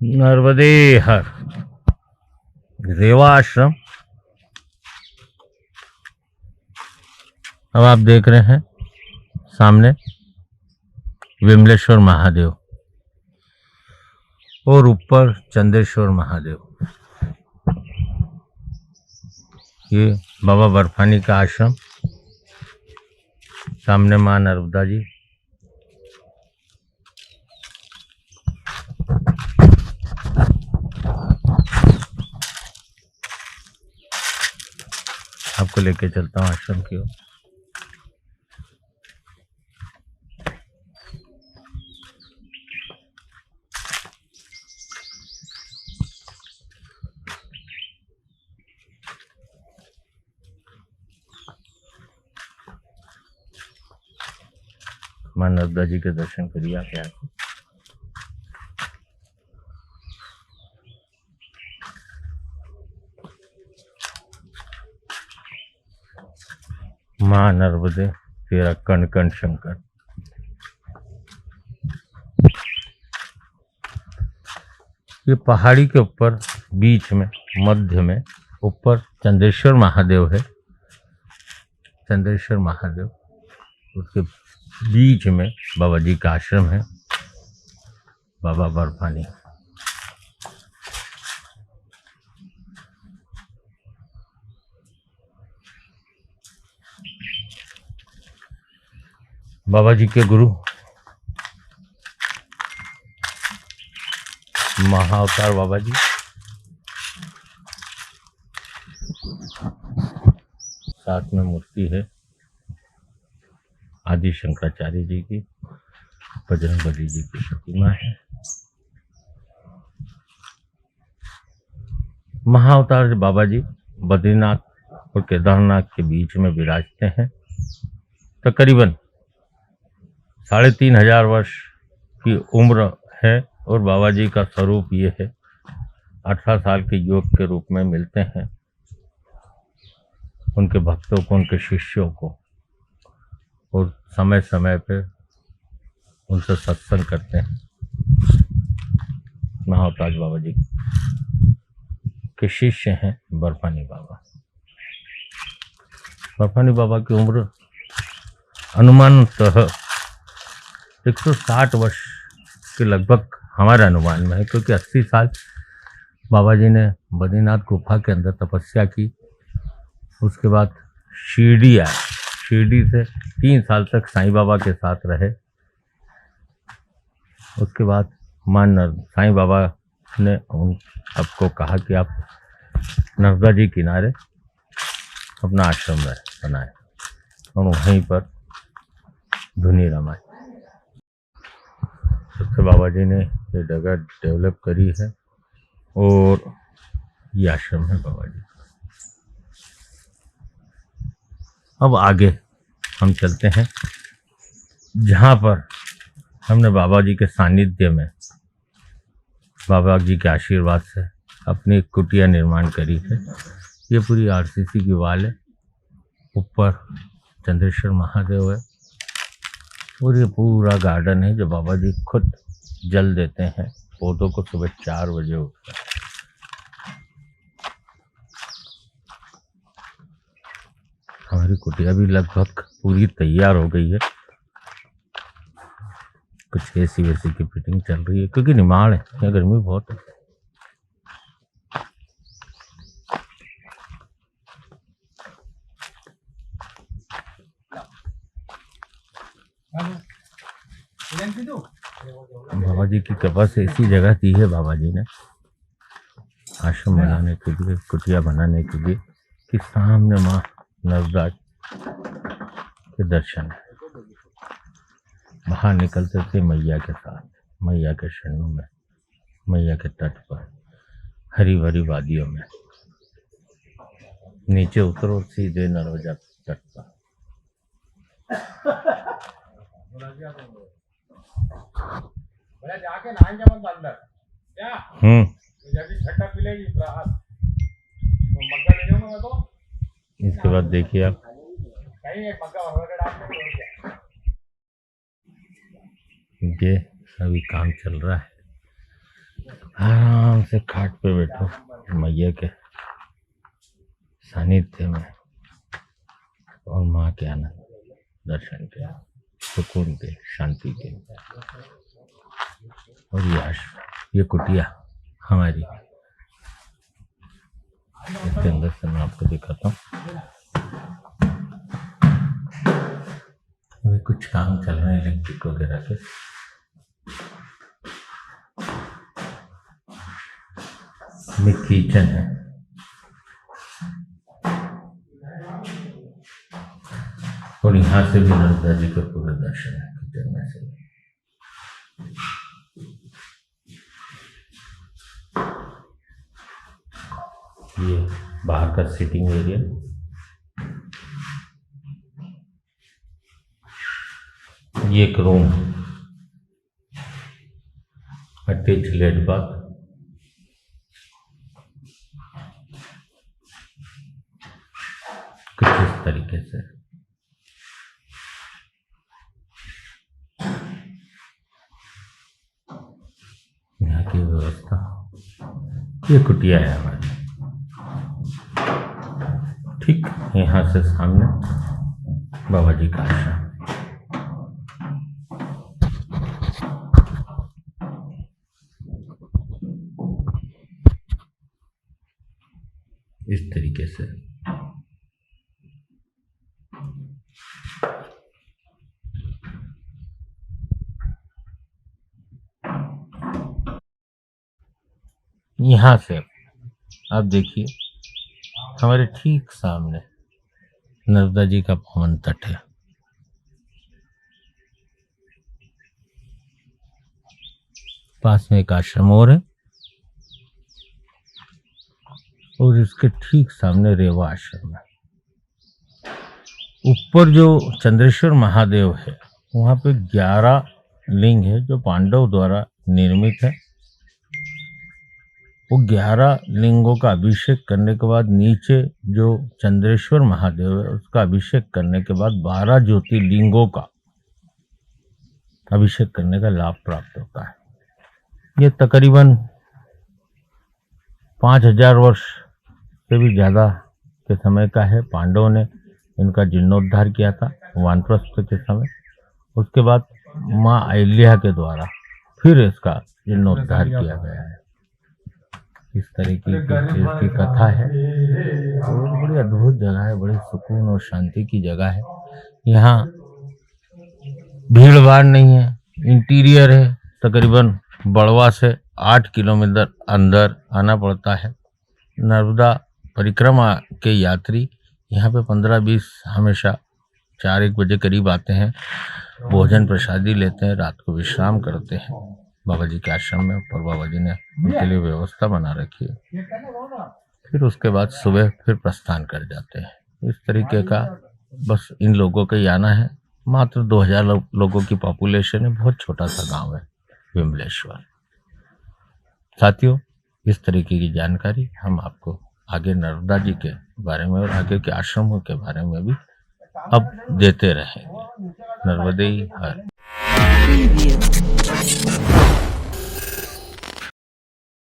नर्मदे हर रेवा आश्रम। अब आप देख रहे हैं सामने विमलेश्वर महादेव और ऊपर चंद्रेश्वर महादेव। ये बाबा बर्फानी का आश्रम, सामने मां नर्मदा जी। आपको लेके चलता हूँ आश्रम की ओर। मां नर्मदा जी के दर्शन करिए आप यहाँ पे। मां नर्मदे तेरा कण कण शंकर। ये पहाड़ी के ऊपर बीच में मध्य में ऊपर चंद्रेश्वर महादेव है। चंद्रेश्वर महादेव, उसके बीच में बाबा जी का आश्रम है, बाबा बर्फानी। बाबा जी के गुरु महाअवतार बाबा जी, साथ में मूर्ति है आदि शंकराचार्य जी की, बजरंगबली जी की प्रतिमा है। महाअवतार बाबा जी बद्रीनाथ और केदारनाथ के बीच में विराजते हैं। तकरीबन 3500 वर्ष की उम्र है और बाबा जी का स्वरूप ये है। 18 साल के युवक के रूप में मिलते हैं उनके भक्तों को, उनके शिष्यों को, और समय समय पे उनसे सत्संग करते हैं। महाअवतार बाबा जी के शिष्य हैं बर्फानी बाबा। बर्फानी बाबा की उम्र अनुमानतः 160 वर्ष के लगभग हमारे अनुमान में है, क्योंकि 80 साल बाबा जी ने बद्रीनाथ गुफा के अंदर तपस्या की। उसके बाद शिरडी आए, शिरडी से 3 साल तक साईं बाबा के साथ रहे। उसके बाद साईं बाबा ने आपको कहा कि आप नर्मदा जी किनारे अपना आश्रम बनाए और वहीं पर धुनी रमाए। सबसे बाबा जी ने ये जगह डेवलप करी है और ये आश्रम है बाबा जी। अब आगे हम चलते हैं जहाँ पर हमने बाबा जी के सानिध्य में, बाबा जी के आशीर्वाद से अपनी कुटिया निर्माण करी है। ये पूरी आरसीसी की वाल है, ऊपर चंद्रेश्वर महादेव है और ये पूरा गार्डन है जो बाबा जी खुद जल देते हैं पौधों को सुबह 4 बजे उठकर। हमारी कुटिया भी लगभग पूरी तैयार हो गई है। कुछ एसी वेसी की फिटिंग चल रही है क्योंकि निमाड़ है, यहाँ गर्मी बहुत है। बाबा जी की कृपा से ऐसी जगह दी है बाबा जी ने आश्रम बनाने के लिए, कुटिया बनाने के लिए, कि सामने माँ नर्मदा के दर्शन है। बाहर निकलते थे मैया के साथ, मैया के शरणों में, मैया के तट पर, हरी भरी वादियों में। नीचे उतरो सीधे नर्मदा तट पर। जाके नहाएंगे मत अंदर क्या? छट्टा पिलेगी मग्गा ले जाऊंगा मैं तो। इसके बाद देखिए आप ये अभी काम चल रहा है। आराम से खाट पे बैठो मैया के सानिध्य में और माँ के आनंद दर्शन के, सुकून के, शांति के। और ये कुटिया हमारी, इसके अंदर से मैं आपको दिखाता हूँ। अभी कुछ काम चल रहे हैं इलेक्ट्रिक वगैरह के। ये किचन है, और यहाँ से भी नर्मदा जी का पूरा दर्शन है किचन में से। ये बाहर का सिटिंग एरिया, ये एक रूम, अटैच लेट बाथ, कुछ इस तरीके से। यहाँ की व्यवस्था, ये कुटिया है हमारी। ठीक यहाँ से सामने बाबा जी का आश्रम। इस तरीके से यहाँ से आप देखिए हमारे ठीक सामने नर्मदा जी का पावन तट है। पास में एक आश्रम और है, और इसके ठीक सामने रेवा आश्रम है। ऊपर जो चंद्रेश्वर महादेव है, वहाँ पे 11 लिंग है जो पांडव द्वारा निर्मित है। वो 11 लिंगों का अभिषेक करने के बाद नीचे जो चंद्रेश्वर महादेव है उसका अभिषेक करने के बाद 12 ज्योतिर्लिंगों का अभिषेक करने का लाभ प्राप्त होता है। ये तकरीबन 5000 वर्ष से भी ज़्यादा के समय का है। पांडवों ने इनका जीर्णोद्धार किया था वानप्रस्थ के समय। उसके बाद माँ अहिल्या के द्वारा फिर इसका जीर्णोद्धार किया गया है। इस तरीके की इसकी कथा है और बड़ी अद्भुत जगह है, बड़ी सुकून और शांति की जगह है। यहाँ भीड़ भाड़ नहीं है, इंटीरियर है। तकरीबन बड़वा से 8 किलोमीटर अंदर आना पड़ता है। नर्मदा परिक्रमा के यात्री यहाँ पे 15-20 हमेशा 4-1 बजे करीब आते हैं, भोजन प्रसादी लेते हैं, रात को विश्राम करते हैं बाबा जी के आश्रम में। ऊपर बाबा जी ने उनके लिए व्यवस्था बना रखी है। फिर उसके बाद सुबह फिर प्रस्थान कर जाते हैं। इस तरीके का बस इन लोगों का ही आना है। मात्र 2000 लोगों की पॉपुलेशन है, बहुत छोटा सा गांव है विमलेश्वर। साथियों, इस तरीके की जानकारी हम आपको आगे नर्मदा जी के बारे में और आगे के आश्रमों के बारे में भी अब देते रहेंगे। नर्मदे हर।